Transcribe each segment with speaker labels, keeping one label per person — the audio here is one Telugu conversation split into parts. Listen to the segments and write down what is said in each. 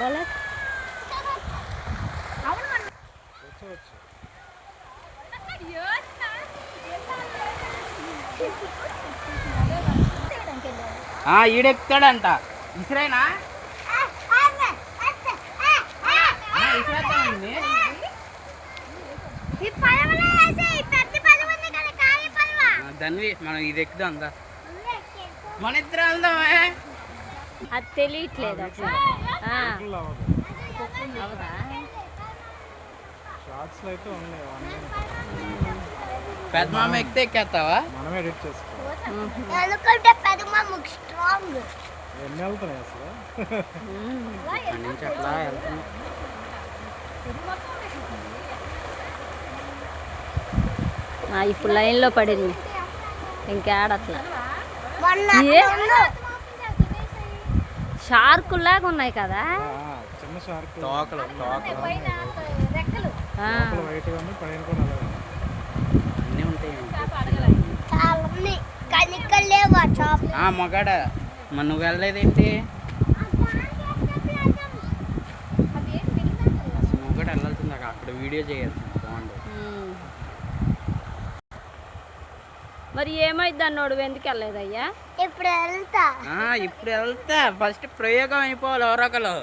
Speaker 1: భలే
Speaker 2: ఈడెక్కుతాడంట. ఇసురైనా ఇసురైతే దాన్ని మనం ఇది ఎక్కుదాం అందా మన ఇద్దరు వెళ్దామే.
Speaker 1: అది తెలియట్లేదు.
Speaker 2: పెద్ద మామ ఎక్కితే ఎక్కేస్తావా?
Speaker 3: మనం ఎడిట్ చేసుకోవాలి. ఎన్ని వెళ్తున్నాయి అసలు?
Speaker 2: నుంచి అట్లా వెళ్తున్నాం.
Speaker 1: ఇప్పుడు లైన్లో పడింది ఇంకేడట్లా. షార్కుల్లాగా ఉన్నాయి కదా
Speaker 3: చిన్న షార్క్
Speaker 2: తోకలు అన్నీ ఉంటాయి. మగాడ మరి నువ్వు వెళ్ళలేదేంటి? మగాడు వెళ్ళాల్సింది అక్కడ వీడియో చేయాల్సింది. బాగుండదు.
Speaker 1: మరి ఏమైంది అన్నోడు ఎందుకు వెళ్ళలేదయ్యా?
Speaker 2: ఇప్పుడు వెళ్తా ఫస్ట్ ప్రయోగం అయిపోవాలి. ఎవరొకరు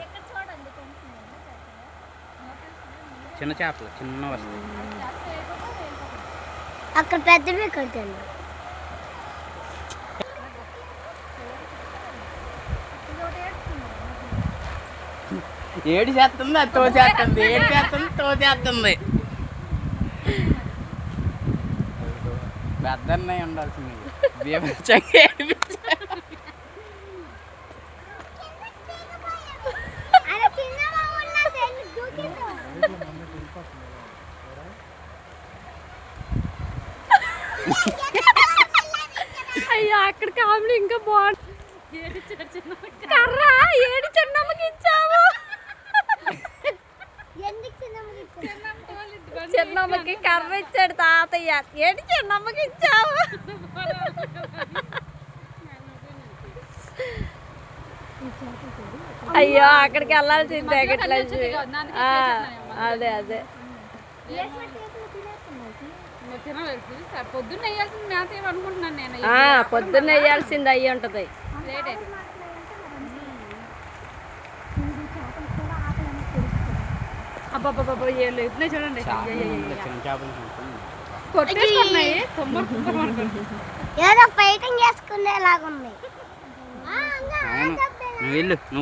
Speaker 2: చిన్న చేపలు చిన్న వస్తాయి
Speaker 4: అక్కడ పెద్దవి కట్టాను.
Speaker 2: ఏడు చేస్తుంది అది తోసేస్తుంది. ఏడు చేస్తుంది తోసేస్తుంది. పెద్దన్నయ్య ఉండాల్సింది.
Speaker 1: అయ్యో అక్కడ కామెడీ ఇంకా బాగుంది. కర్రా ఏడు చిన్నమ్మకి ఇచ్చావు. చిన్నమ్మకి కర్ర ఇచ్చాడు తాతయ్య. ఏడు చిన్నమ్మకి ఇచ్చావు. అయ్యో అక్కడికి వెళ్ళాల్సిందే. అదే అదే
Speaker 5: పొద్దున్న వేయాల్సింది మేత ఏమనుకుంటున్నాను నేను.
Speaker 1: పొద్దున్న వేయాల్సింది అయ్యి ఉంటది.
Speaker 5: అబ్బాబ్బాబ్బా ఏళ్ళు ఎప్పుడే చూడండి
Speaker 4: ఏదో ఫైటింగ్ చేసుకునేలాగా ఉంది.
Speaker 2: నువ్వు వెళ్ళు.